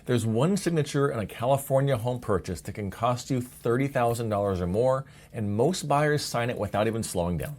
There's one signature in a California home purchase that can cost you $30,000 or more, and most buyers sign it without even slowing down.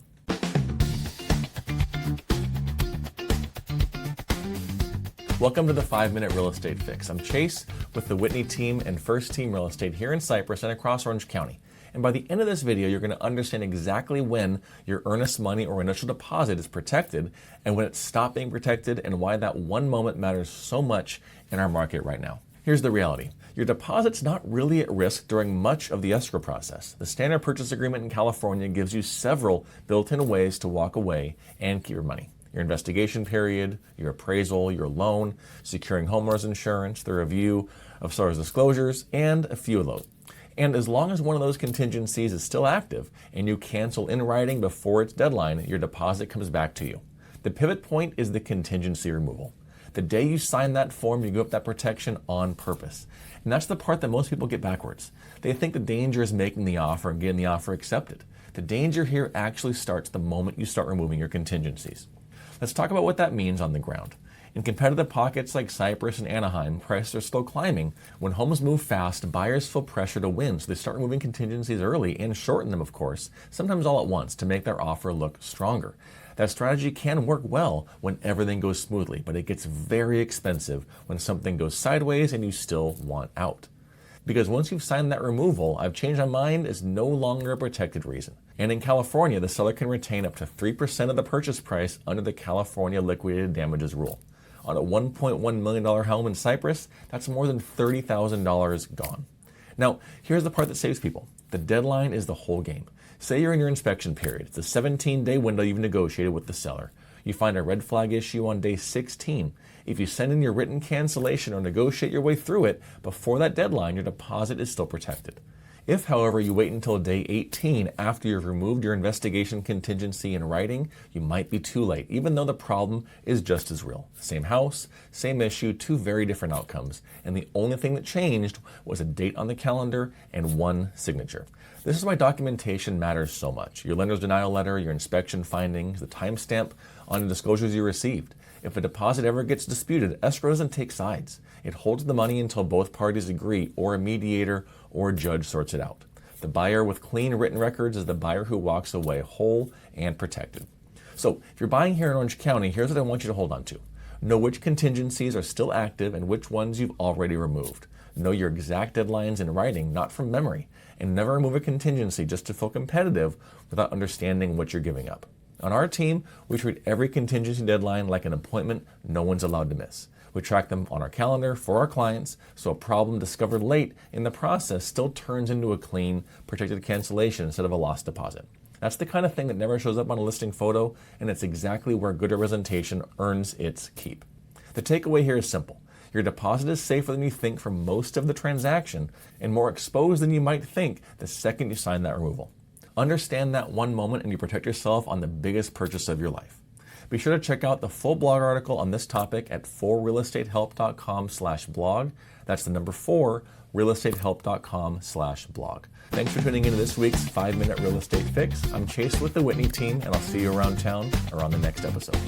Welcome to the 5-Minute Real Estate Fix. I'm Chase with the Whitney team and First Team Real Estate here in Cypress and across Orange County. And by the end of this video, you're going to understand exactly when your earnest money or initial deposit is protected and when it's stopped being protected and why that one moment matters so much in our market right now. Here's the reality. Your deposit's not really at risk during much of the escrow process. The standard purchase agreement in California gives you several built-in ways to walk away and keep your money. Your investigation period, your appraisal, your loan, securing homeowner's insurance, the review of seller's disclosures, and a few of those. And as long as one of those contingencies is still active and you cancel in writing before its deadline, your deposit comes back to you. The pivot point is the contingency removal. The day you sign that form, you give up that protection on purpose. And that's the part that most people get backwards. They think the danger is making the offer and getting the offer accepted. The danger here actually starts the moment you start removing your contingencies. Let's talk about what that means on the ground. In competitive pockets like Cypress and Anaheim, prices are still climbing. When homes move fast, buyers feel pressure to win, so they start removing contingencies early and shorten them, of course, sometimes all at once to make their offer look stronger. That strategy can work well when everything goes smoothly, but it gets very expensive when something goes sideways and you still want out. Because once you've signed that removal, I've changed my mind is no longer a protected reason. And in California, the seller can retain up to 3% of the purchase price under the California liquidated damages rule. On a $1.1 million home in Cypress, that's more than $30,000 gone. Now, here's the part that saves people. The deadline is the whole game. Say you're in your inspection period. It's a 17-day window you've negotiated with the seller. You find a red flag issue on day 16. If you send in your written cancellation or negotiate your way through it before that deadline, your deposit is still protected. If, however, you wait until day 18 after you've removed your investigation contingency in writing, you might be too late, even though the problem is just as real. Same house, same issue, two very different outcomes. And the only thing that changed was a date on the calendar and one signature. This is why documentation matters so much. Your lender's denial letter, your inspection findings, the timestamp on the disclosures you received. If a deposit ever gets disputed, escrow doesn't take sides. It holds the money until both parties agree or a mediator or a judge sorts it out. The buyer with clean written records is the buyer who walks away whole and protected. So if you're buying here in Orange County, here's what I want you to hold on to. Know which contingencies are still active and which ones you've already removed. Know your exact deadlines in writing, not from memory. And never remove a contingency just to feel competitive without understanding what you're giving up. On our team, we treat every contingency deadline like an appointment no one's allowed to miss. We track them on our calendar for our clients, so a problem discovered late in the process still turns into a clean, protected cancellation instead of a lost deposit. That's the kind of thing that never shows up on a listing photo, and it's exactly where good representation earns its keep. The takeaway here is simple. Your deposit is safer than you think for most of the transaction and more exposed than you might think the second you sign that removal. Understand that one moment and you protect yourself on the biggest purchase of your life. Be sure to check out the full blog article on this topic at 4realestatehelp.com/blog. That's the number 4, realestatehelp.com/blog. Thanks for tuning into this week's 5-Minute Real Estate Fix. I'm Chase with the Whitney team, and I'll see you around town or on the next episode.